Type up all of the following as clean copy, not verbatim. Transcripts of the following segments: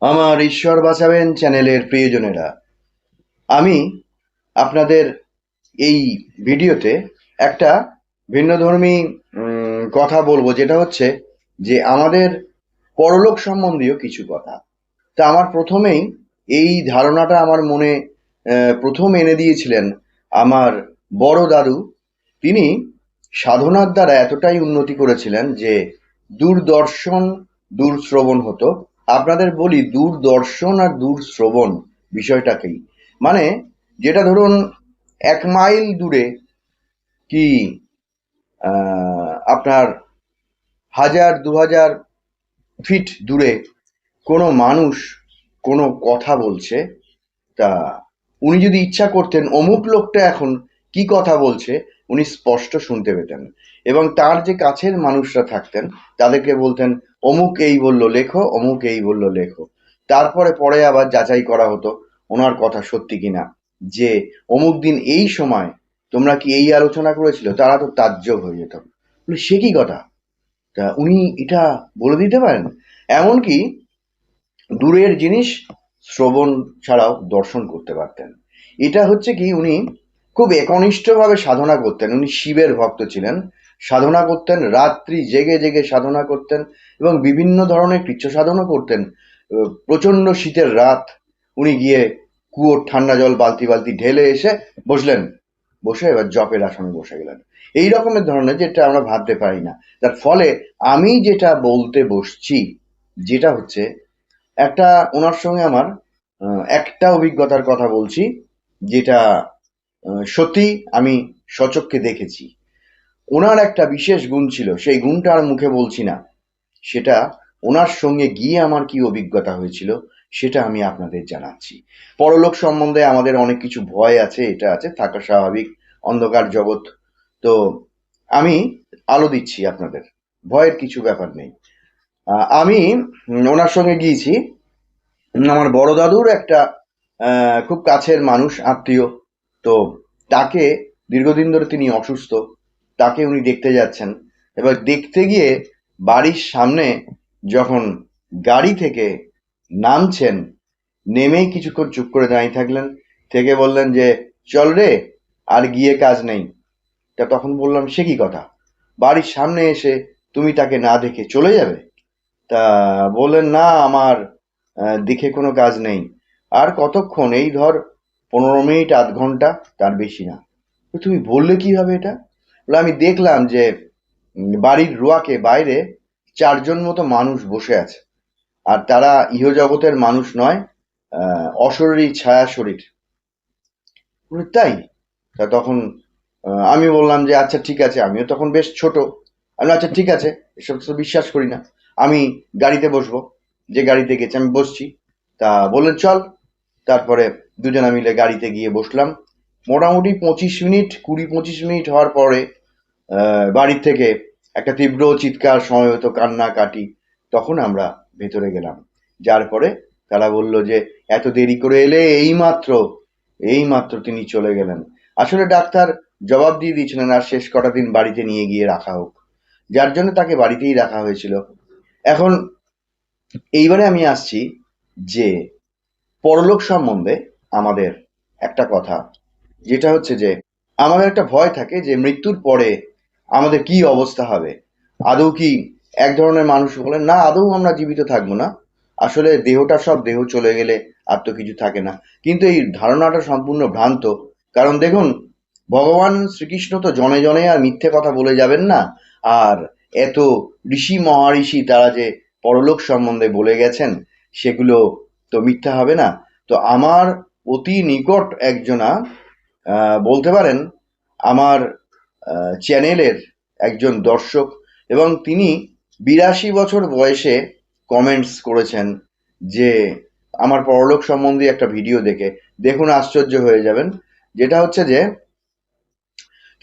আমার ঈশ্বর বাঁচাবেন চ্যানেলের প্রিয়জনেরা, আমি আপনাদের এই ভিডিওতে একটা ভিন্নধর্মী কথা বলবো, যেটা হচ্ছে যে আমাদের পরলোক সম্বন্ধীয় কিছু কথা। তা আমার প্রথমেই এই ধারণাটা আমার মনে প্রথম এনে দিয়েছিলেন আমার বড় দাদু। তিনি সাধনার দ্বারা এতটাই উন্নতি করেছিলেন যে দূরদর্শন দূরশ্রবণ হতো। আপনাদের বলি দূরদর্শন আর দূরশ্রবণ বিষয়টাকেই, মানে যেটা ধরুন 1 মাইল দূরে কি আপনার 1000-2000 ফিট দূরে কোনো মানুষ কোনো কথা বলছে, তা উনি যদি ইচ্ছা করতেন অমুক লোকটা এখন কি কথা বলছে উনি স্পষ্ট শুনতে পেতেন। এবং তার যে কাছের মানুষরা থাকতেন তাদেরকে বলতেন অমুক এই বলল লেখো, অমুক এই বলল লেখো। তারপরে পরে আবার যাচাই করা হতো ওনার কথা সত্যি কিনা, যে অমুক দিন এই সময় তোমরা কি এই আলোচনা করেছিল। তারা তো তাজ্জব হয়ে যেত, সে কি কথা, তা উনি এটা বলে দিতে পারেন। এমনকি দূরের জিনিস শ্রবণ ছাড়াও দর্শন করতে পারতেন। এটা হচ্ছে কি, উনি খুব একনিষ্ঠভাবে সাধনা করতেন। উনি শিবের ভক্ত ছিলেন, সাধনা করতেন, রাত্রি জেগে জেগে সাধনা করতেন এবং বিভিন্ন ধরনের কৃচ্ছ সাধনও করতেন। প্রচণ্ড শীতের রাত উনি গিয়ে কুয়োর ঠান্ডা জল বালতি বালতি ঢেলে এসে বসলেন, বসে এবার জপের আসনে বসে গেলেন। এই রকমের ধরনের, যেটা আমরা ভাবতে পারি না। তার ফলে আমি যেটা বলতে বসছি, যেটা হচ্ছে একটা ওনার সঙ্গে আমার একটা অভিজ্ঞতার কথা বলছি, যেটা সত্যি আমি স্বচক্ষে দেখেছি। ওনার একটা বিশেষ গুণ ছিল, সেই গুণটা আর মুখে বলছি না। সেটা ওনার সঙ্গে গিয়ে আমার কি অভিজ্ঞতা হয়েছিল সেটা আমি আপনাদের জানাচ্ছি। পরলোক সম্বন্ধে আমাদের অনেক কিছু ভয় আছে, এটা আছে, থাকা স্বাভাবিক, অন্ধকার জগৎ। তো আমি আলো দিচ্ছি আপনাদের, ভয়ের কিছু ব্যাপার নেই। আমি ওনার সঙ্গে গিয়েছি। আমার বড় দাদুর একটা খুব কাছের মানুষ, আত্মীয়। তো তাকে, দীর্ঘদিন ধরে তিনি অসুস্থ, তাকে উনি দেখতে যাচ্ছেন। এবার দেখতে গিয়ে বাড়ির সামনে যখন গাড়ি থেকে নামছেন, নেমেই কিছুক্ষণ চুপ করে দাঁড়িয়ে থাকলেন, থেকে বললেন যে চল রে, আর গিয়ে কাজ নেই। তা তখন বললাম সে কি কথা, বাড়ির সামনে এসে তুমি তাকে না দেখে চলে যাবে? তা বললেন না, আমার দেখে কোনো কাজ নেই। আর কতক্ষণ, এই ধর 15 মিনিট, আধ ঘন্টা, তার বেশি না। তো তুমি বললে কিভাবে এটা? বলে আমি দেখলাম যে বাড়ির রোয়াকে বাইরে 4 জন মতো মানুষ বসে আছে, আর তারা ইহজগতের মানুষ নয়, অশরীরী ছায়া শরীর। বলে তাই? তা তখন আমি বললাম যে আচ্ছা ঠিক আছে, আমিও তখন বেশ ছোট। আমি বললাম, আচ্ছা ঠিক আছে, এসব তো বিশ্বাস করি না, আমি গাড়িতে বসবো। যে গাড়িতে গেছে আমি বসছি। তা বললেন চল। তারপরে দুজনা মিলে গাড়িতে গিয়ে বসলাম। মোটামুটি 25 মিনিট, 20-25 মিনিট হওয়ার পরে বাড়ির থেকে একটা তীব্র চিৎকার সমবেত কান্নাকাটি। তখন আমরা ভেতরে গেলাম। যার পরে তারা বলল যে এত দেরি করে এলে, এইমাত্র এইমাত্র তিনি চলে গেলেন। আসলে ডাক্তার জবাব দিয়ে দিয়েছিলেন আর শেষ কটা দিন বাড়িতে নিয়ে গিয়ে রাখা হোক, যার জন্য তাকে বাড়িতেই রাখা হয়েছিল। এখন এইবারে আমি আসছি যে পরলোক সম্বন্ধে আমাদের একটা কথা, যেটা হচ্ছে যে আমাদের একটা ভয় থাকে যে মৃত্যুর পরে আমাদের কি অবস্থা হবে। আদৌ কি এক ধরনের মানুষ বলেন না, আদৌ আমরা জীবিত থাকবো না, আসলে দেহটা, সব দেহ চলে গেলে আর তো কিছু থাকে না। কিন্তু এই ধারণাটা সম্পূর্ণ ভ্রান্ত। কারণ দেখুন, ভগবান শ্রীকৃষ্ণ তো জনে জনে আর মিথ্যে কথা বলে যাবেন না। আর এত ঋষি মহাঋষি তারা যে পরলোক সম্বন্ধে বলে গেছেন, সেগুলো তো মিথ্যা হবে না। তো আমার অতি নিকট একজনা, বলতে পারেন আমার চ্যানেলের একজন দর্শক, এবং তিনি 82 বছর বয়সে কমেন্টস করেছেন যে আমার পরলোক সম্বন্ধে একটা ভিডিও দেখে, দেখুন আশ্চর্য হয়ে যাবেন। যেটা হচ্ছে যে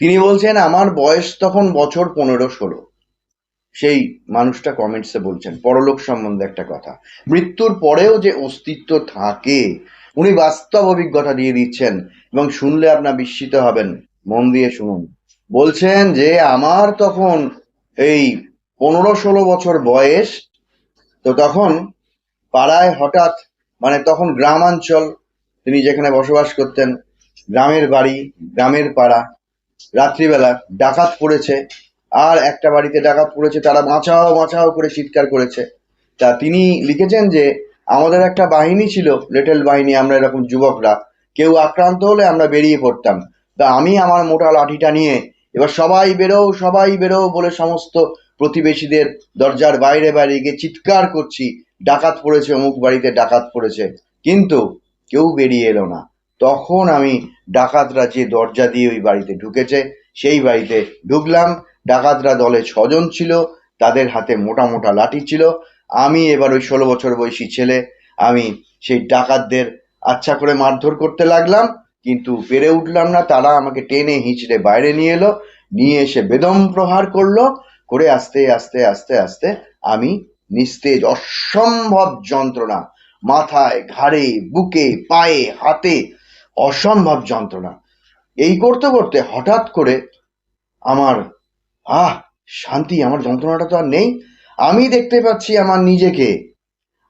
তিনি বলছেন আমার বয়স তখন বছর 15-16। সেই মানুষটা কমেন্টসে বলছেন পরলোক সম্বন্ধে একটা কথা, মৃত্যুর পরেও যে অস্তিত্ব থাকে। উনি বাস্তব অভিজ্ঞতা দিয়ে দিচ্ছেন এবং শুনলে আপনার বিস্মিত হবেন। মন দিয়ে শুনুন। বলছেন যে আমার তখন এই 15-16 বছর বয়স। তো তখন পাড়ায় হঠাৎ, মানে তখন গ্রামাঞ্চল, তিনি যেখানে বসবাস করতেন, গ্রামের বাড়ি, গ্রামের পাড়া, রাত্রিবেলা ডাকাত পড়েছে, আর একটা বাড়িতে ডাকাত পড়েছে, তারা বাঁচাও বাঁচাও করে চিৎকার করেছে। তা তিনি লিখেছেন যে আমাদের একটা বাহিনী ছিল, লিটল বাহিনী, আমরা এরকম যুবকরা, কেউ আক্রান্ত হলে আমরা বেরিয়ে পড়তাম। তা আমি আমার মোটা লাঠিটা নিয়ে এবার সবাই বেরো সবাই বেরো বলে সমস্ত প্রতিবেশীদের দরজার বাইরে বাইরে গিয়ে চিৎকার করছি, ডাকাত পড়েছে, অমুক বাড়িতে ডাকাত পড়েছে, কিন্তু কেউ বেরিয়ে এলো না। তখন আমি ডাকাতরা যে দরজা দিয়ে ওই বাড়িতে ঢুকেছে সেই বাড়িতে ঢুকলাম। ডাকাতরা দলে 6 জন ছিল, তাদের হাতে মোটা মোটা লাঠি ছিল। আমি এবার ওই 16 বছর বয়সী ছেলে, আমি সেই ডাকাতদের আচ্ছা করে মারধর করতে লাগলাম, কিন্তু পেরে উঠলাম না। তারা আমাকে টেনে হিঁচড়ে বাইরে নিয়ে এলো, নিয়ে এসে বেদম প্রহার করলো, করে আস্তে আস্তে আস্তে আস্তে আমি নিস্তেজ, অসম্ভব যন্ত্রণা, মাথায়, ঘাড়ে, বুকে, পায়ে, হাতে, অসম্ভব যন্ত্রণা। এই করতে করতে হঠাৎ করে আমার আহ শান্তি, আমার যন্ত্রণাটা তো আর নেই। আমি দেখতে পাচ্ছি আমার নিজেকে,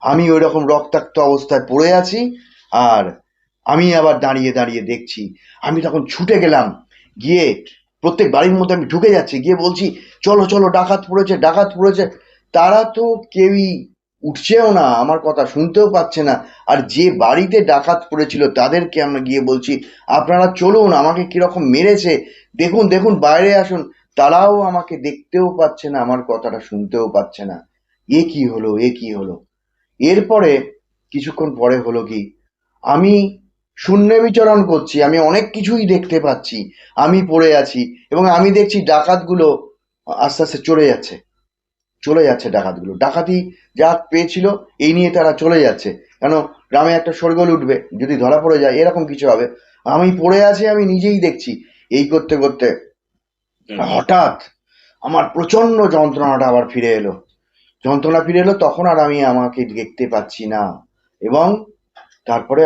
আমি ওই রকম রক্তাক্ত অবস্থায় পড়ে আছি, আর আমি আবার দাঁড়িয়ে দাঁড়িয়ে দেখছি। আমি তখন ছুটে গেলাম, গিয়ে প্রত্যেক বাড়ির মধ্যে আমি ঢুকে যাচ্ছি, গিয়ে বলছি চলো চলো ডাকাত পড়েছে ডাকাত পড়েছে। তারা তো কেউই উঠছেও না, আমার কথা শুনতেও পাচ্ছে না। আর যে বাড়িতে ডাকাত পড়েছিল তাদেরকে আমরা গিয়ে বলছি আপনারা চলুন, আমাকে কিরকম মেরেছে, দেখুন দেখুন বাইরে আসুন। তারাও আমাকে দেখতেও পাচ্ছে না, আমার কথাটা শুনতেও পাচ্ছে না। এ কি হলো, এ কি হলো। এরপরে কিছুক্ষণ পরে হলো কি, আমি শূন্যে বিচরণ করছি, আমি অনেক কিছুই দেখতে পাচ্ছি, আমি পড়ে আছি, এবং আমি দেখছি ডাকাতগুলো আস্তে আস্তে চলে যাচ্ছে, চলে যাচ্ছে ডাকাতগুলো, ডাকাতি যা পেয়েছিল এই নিয়ে তারা চলে যাচ্ছে। কেন, গ্রামে একটা শোরগোল উঠবে, যদি ধরা পড়ে যায় এরকম কিছু হবে। আমি পড়ে আছি, আমি নিজেই দেখছি। এই করতে করতে হঠাৎ আমার প্রচন্ড যন্ত্রণাটা আবার ফিরে এলো, যন্ত্রণা ফিরে এলো। তখন আর আমি আমাকে দেখতে পাচ্ছি না, এবং তারপরে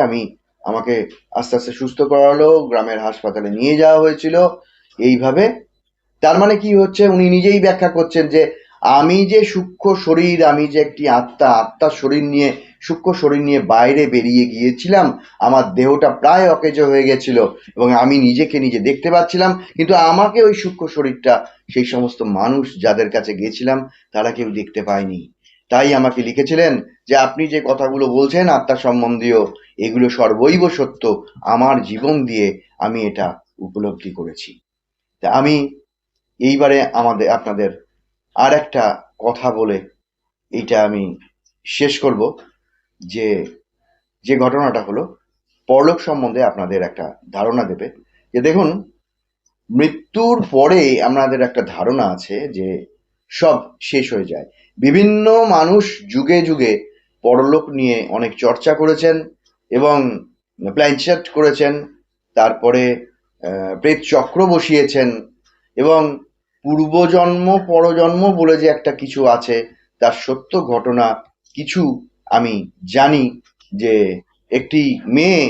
আমাকে আস্তে আস্তে সুস্থ করালো, গ্রামের হাসপাতালে নিয়ে যাওয়া হয়েছিল। এইভাবে, তার মানে কি হচ্ছে, উনি নিজেই ব্যাখ্যা করছেন যে আমি যে সূক্ষ্ম শরীর, আমি যে একটি আত্মা, আত্মার শরীর নিয়ে, সূক্ষ্ম শরীর নিয়ে বাইরে বেরিয়ে গিয়েছিলাম, আমার দেহটা প্রায় অকেজো হয়ে গেছিল এবং আমি নিজেকে নিজে দেখতে পাচ্ছিলাম, কিন্তু আমাকে ওই সূক্ষ্ম শরীরটা সেই সমস্ত মানুষ যাদের কাছে গেছিলাম তারা কেউ দেখতে পায়নি। তাই আমাকে লিখেছিলেন যে আপনি যে কথাগুলো বলছেন আত্মা সম্বন্ধীয়, এগুলো সর্বৈব সত্য, আমার জীবন দিয়ে আমি এটা উপলব্ধি করেছি। তা আমি এইবারে আপনাদের আর একটা কথা বলে এইটা আমি শেষ করব, যে যে ঘটনাটা হলো পরলোক সম্বন্ধে আপনাদের একটা ধারণা দেবে। যে দেখুন, মৃত্যুর পরে আমাদের একটা ধারণা আছে যে সব শেষ হয়ে যায়। বিভিন্ন মানুষ যুগে যুগে পরলোক নিয়ে অনেক চর্চা করেছেন এবং প্ল্যানচেট করেছেন, তারপরে প্রেত চক্র বসিয়েছেন, এবং পূর্বজন্ম পরজন্ম বলে যে একটা কিছু আছে, তার সত্য ঘটনা কিছু আমি জানি। যে একটি মেয়ে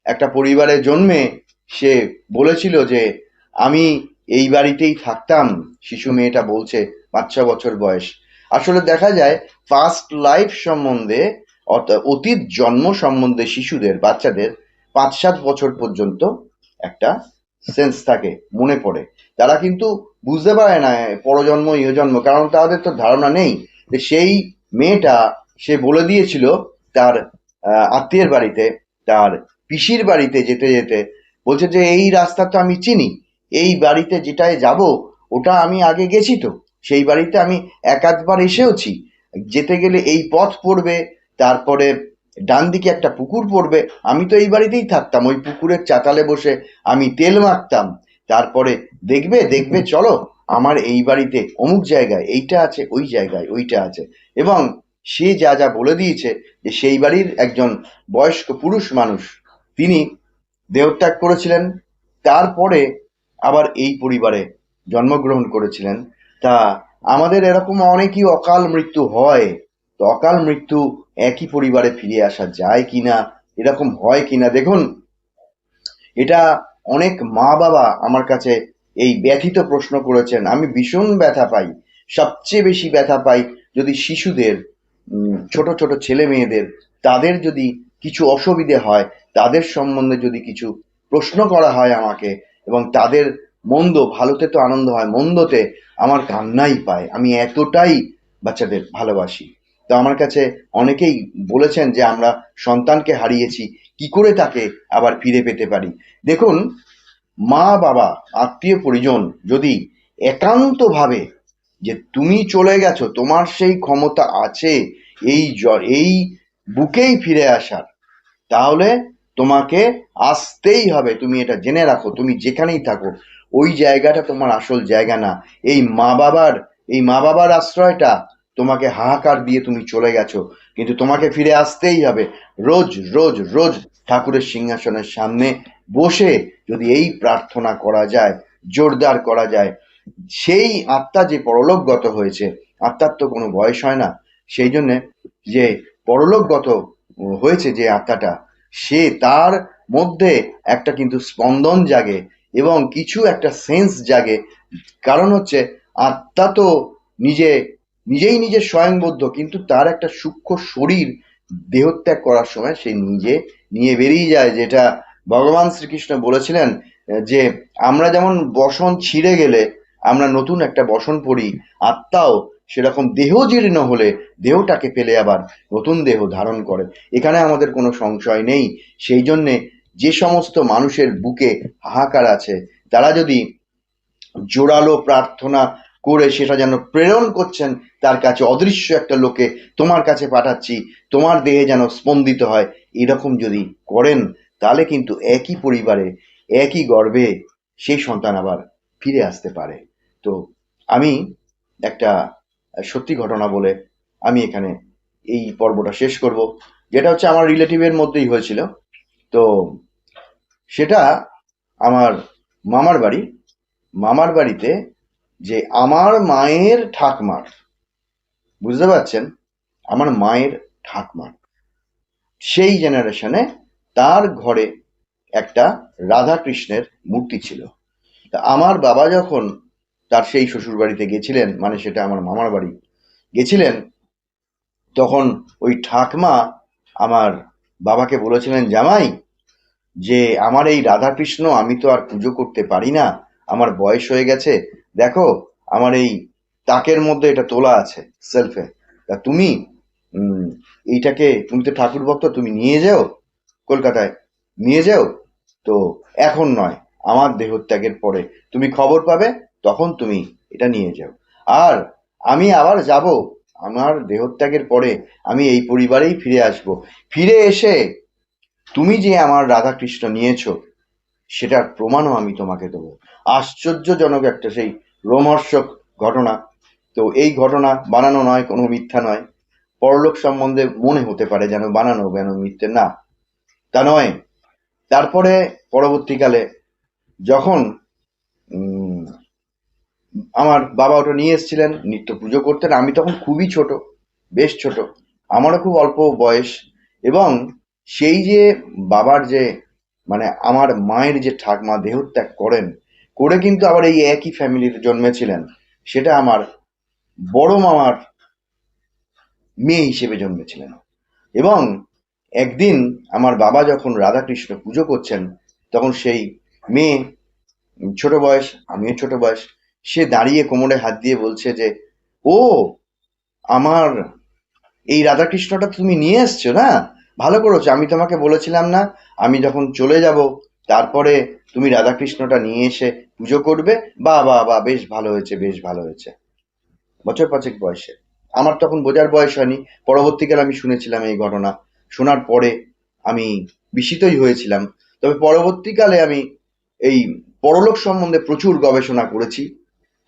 একটা পরিবারে জন্মে সে বলেছিল যে আমি এই বাড়িতেই থাকতাম, শিশু মেয়েটা বলছে, 5-6 বছর বয়স। আসলে দেখা যায় পাস্ট লাইফ সম্বন্ধে, অতীত জন্ম সম্বন্ধে শিশুদের, বাচ্চাদের 5-7 বছর পর্যন্ত একটা সেন্স থাকে, মনে পড়ে। তারা কিন্তু বুঝতে পারে না পরজন্ম ইহজন্ম, কারণ তাদের তো ধারণা নেই। যে সেই মেয়েটা, সে বলে দিয়েছিল তার আত্মীয়ের বাড়িতে, তার পিসির বাড়িতে যেতে যেতে বলছে যে এই রাস্তা তো আমি চিনি, এই বাড়িতে যেটায় যাব ওটা আমি আগে গেছি, তো সেই বাড়িতে আমি একাধবার এসেওছি। যেতে গেলে এই পথ পড়বে, তারপরে ডান দিকে একটা পুকুর পড়বে, আমি তো এই বাড়িতেই থাকতাম, ওই পুকুরের চাতালে বসে আমি তেল মাখতাম। তারপরে দেখবে দেখবে চলো, আমার এই বাড়িতে অমুক জায়গায় এইটা আছে, ওই জায়গায় ওইটা আছে। এবং সে যা যা বলে দিয়েছে, যে সেই বাড়ির একজন বয়স্ক পুরুষ মানুষ, তিনি দেহত্যাগ করেছিলেন, তারপরে আবার এই পরিবারে জন্মগ্রহণ করেছিলেন। তা আমাদের এরকম অনেকই অকাল মৃত্যু হয়, তো অকাল মৃত্যু একই পরিবারে ফিরে আসা যায় কিনা, এরকম হয় কিনা, দেখুন এটা অনেক মা বাবা আমার কাছে এই ব্যথিত প্রশ্ন করেছেন। আমি ভীষণ ব্যথা পাই, সবচেয়ে বেশি ব্যথা পাই যদি শিশুদের ছোট ছোট ছেলে মেয়েদের, তাদের যদি কিছু অসুবিধে হয়, তাদের সম্বন্ধে যদি কিছু প্রশ্ন করা হয় আমাকে, এবং তাদের মন্দ, ভালোতে তো আনন্দ হয়, মন্দতে আমার কান্নাই পায়। আমি এতটাই বাচ্চাদের ভালোবাসি। তো আমার কাছে অনেকেই বলেছেন যে আমরা সন্তানকে হারিয়েছি, কি করে তাকে আবার ফিরে পেতে পারি। দেখুন, মা বাবা, আত্মীয় পরিজন যদি একান্ত ভাবে যে তুমি চলে গেছো, তোমার সেই ক্ষমতা আছে এই বুকেই ফিরে আসার, তাহলে তোমাকে আসতেই হবে। তুমি এটা জেনে রাখো, তুমি যেখানেই থাকো, ওই জায়গাটা তোমার আসল জায়গা না। এই মা বাবার আশ্রয়টা তোমাকে হাহাকার দিয়ে তুমি চলে গেছো, কিন্তু তোমাকে ফিরে আসতেই হবে। রোজ রোজ রোজ ঠাকুরের সিংহাসনের সামনে বসে যদি এই প্রার্থনা করা যায়, জোরদার করা যায়, সেই আত্মা যে পরলোকগত হয়েছে, আত্মার তো কোনো বয়স হয় না। সেই জন্যে যে পরলোকগত হয়েছে যে আত্মাটা, সে তার মধ্যে একটা কিন্তু স্পন্দন জাগে এবং কিছু একটা সেন্স জাগে। কারণ হচ্ছে আত্মা তো নিজে নিজেই নিজের স্বয়ংবদ্ধ, কিন্তু তার একটা সূক্ষ্ম শরীর দেহত্যাগ করার সময় সে নিজে নিয়ে বেরিয়ে যায়। যেটা ভগবান শ্রীকৃষ্ণ বলেছিলেন, যে আমরা যেমন বসন ছিঁড়ে গেলে আমরা নতুন একটা বসন পরি, আত্মাও সেরকম দেহ জীর্ণ হলে দেহটাকে ফেলে আবার নতুন দেহ ধারণ করে। এখানে আমাদের কোনো সংশয় নেই। সেই জন্যে যে সমস্ত মানুষের বুকে হাহাকার আছে, তারা যদি জোরালো প্রার্থনা করে সেটা যেন প্রেরণ করছেন তার কাছে, অদৃশ্য একটা লোকে তোমার কাছে পাঠাচ্ছি, তোমার দেহে যেন স্পন্দিত হয়, এরকম যদি করেন, তাহলে কিন্তু একই পরিবারে, একই গর্ভে সেই সন্তান আবার ফিরে আসতে পারে। তো আমি একটা সত্যি ঘটনা বলে আমি এখানে এই পর্বটা শেষ করব, যেটা হচ্ছে আমার রিলেটিভের মধ্যেই হয়েছিল। তো সেটা আমার মামার বাড়ি। মামার বাড়িতে যে আমার মায়ের ঠাকমার, বুঝতে পারছেন, আমার মায়ের ঠাকমার সেই জেনারেশনে তার ঘরে একটা রাধা কৃষ্ণের মূর্তি ছিল। তা আমার বাবা যখন তার সেই শ্বশুর বাড়িতে গেছিলেন, মানে সেটা আমার মামার বাড়ি গেছিলেন, তখন ওই ঠাকমা আমার বাবাকে বলেছিলেন, জামাই, যে আমার এই রাধাকৃষ্ণ আমি তো আর পুজো করতে পারি না, আমার বয়স হয়ে গেছে, দেখো আমার এই তাকের মধ্যে এটা তোলা আছে সেলফে, তা তুমি উম, এইটাকে, তুমি তো ঠাকুর ভক্ত, তুমি নিয়ে যাও কলকাতায়, নিয়ে যাও। তো এখন নয়, আমার দেহত্যাগের পরে তুমি খবর পাবে, তখন তুমি এটা নিয়ে যাও। আর আমি আবার যাব, আমার দেহত্যাগের পরে আমি এই পরিবারেই ফিরে আসব। ফিরে এসে তুমি যে আমার রাধাকৃষ্ণ নিয়েছো সেটার প্রমাণও আমি তোমাকে দেবো। আশ্চর্যজনক একটা সেই রোমহর্ষক ঘটনা। তো এই ঘটনা বানানো নয়, কোনো মিথ্যা নয়। পরলোক সম্বন্ধে মনে হতে পারে যেন বানানো, যেন মিথ্যে, না, তা নয়। তারপরে পরবর্তীকালে যখন উম, আমার বাবা ওটা নিয়ে এসেছিলেন, নিত্য পুজো করতেন, আমি তখন খুবই ছোট, বেশ ছোট, আমারও খুব অল্প বয়স। এবং সেই যে বাবার যে, মানে আমার মায়ের যে ঠাকমা দেহত্যাগ করেন, করে কিন্তু আবার এই একই ফ্যামিলিতে জন্মেছিলেন, সেটা আমার বড় মামার মেয়ে হিসেবে জন্মেছিলেন। এবং একদিন আমার বাবা যখন রাধাকৃষ্ণ পুজো করছেন, তখন সেই মেয়ে, ছোট বয়স, আমিও ছোট বয়স, সে দাঁড়িয়ে কোমরে হাত দিয়ে বলছে যে, ও, আমার এই রাধাকৃষ্ণটা তুমি নিয়ে এসছো না, ভালো করেছো, আমি তোমাকে বলেছিলাম না আমি যখন চলে যাব তারপরে তুমি রাধাকৃষ্ণটা নিয়ে এসে পুজো করবে। বা বা বা, বেশ ভালো হয়েছে, বেশ ভালো হয়েছে। বছর পাঁচেক বয়সে, আমার তখন বোঝার বয়স হয়নি। পরবর্তীকালে আমি শুনেছিলাম এই ঘটনা, শোনার পরে আমি বিস্মিতই হয়েছিলাম। তবে পরবর্তীকালে আমি এই পরলোক সম্বন্ধে প্রচুর গবেষণা করেছি।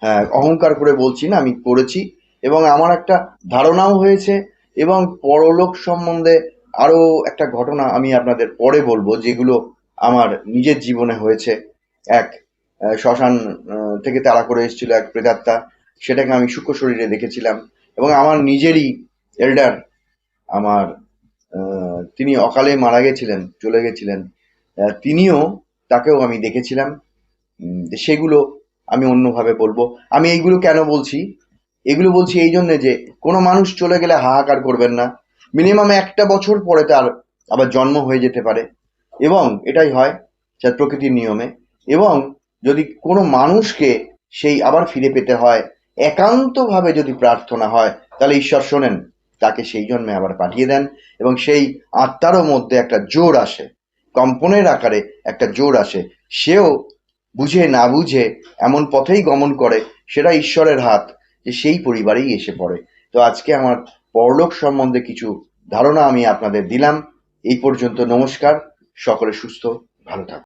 হ্যাঁ, অহংকার করে বলছি না, আমি করেছি, এবং আমার একটা ধারণাও হয়েছে। এবং পরলোক সম্বন্ধে আরো একটা ঘটনা আমি আপনাদের পরে বলবো, যেগুলো আমার নিজের জীবনে হয়েছে। এক শ্মশান থেকে তাড়া করে এসেছিল এক প্রেতাত্মা, সেটাকে আমি সূক্ষ্ম শরীরে দেখেছিলাম। এবং আমার নিজেরই এল্ডার, আমার তিনি অকালে মারা গেছিলেন, চলে গেছিলেন, তিনিও, তাকেও আমি দেখেছিলাম। সেগুলো আমি অন্যভাবে বলবো। আমি এইগুলো কেন বলছি, এগুলো বলছি এই জন্যে যে কোনো মানুষ চলে গেলে হাহাকার করবেন না। মিনিমাম 1টা বছর পরে তার আবার জন্ম হয়ে যেতে পারে, এবং এটাই হয় যা প্রকৃতির নিয়মে। এবং যদি কোনো মানুষকে সেই আবার ফিরে পেতে হয়, একান্তভাবে যদি প্রার্থনা হয়, তাহলে ঈশ্বর শোনেন, তাকে সেই জন্মে আবার পাঠিয়ে দেন। এবং সেই আত্মারও মধ্যে একটা জোর আসে, কম্পনের আকারে একটা জোর আসে। সেও বুঝে না বুঝে এমন পথেই গমন করে, সেটা ঈশ্বরের হাত, যে সেই পরিবারেই এসে পড়ে। তো আজকে আমার পরলোক সম্বন্ধে কিছু ধারণা আমি আপনাদের দিলাম। এই পর্যন্ত। নমস্কার। সকলে সুস্থ ভালো থাকুন।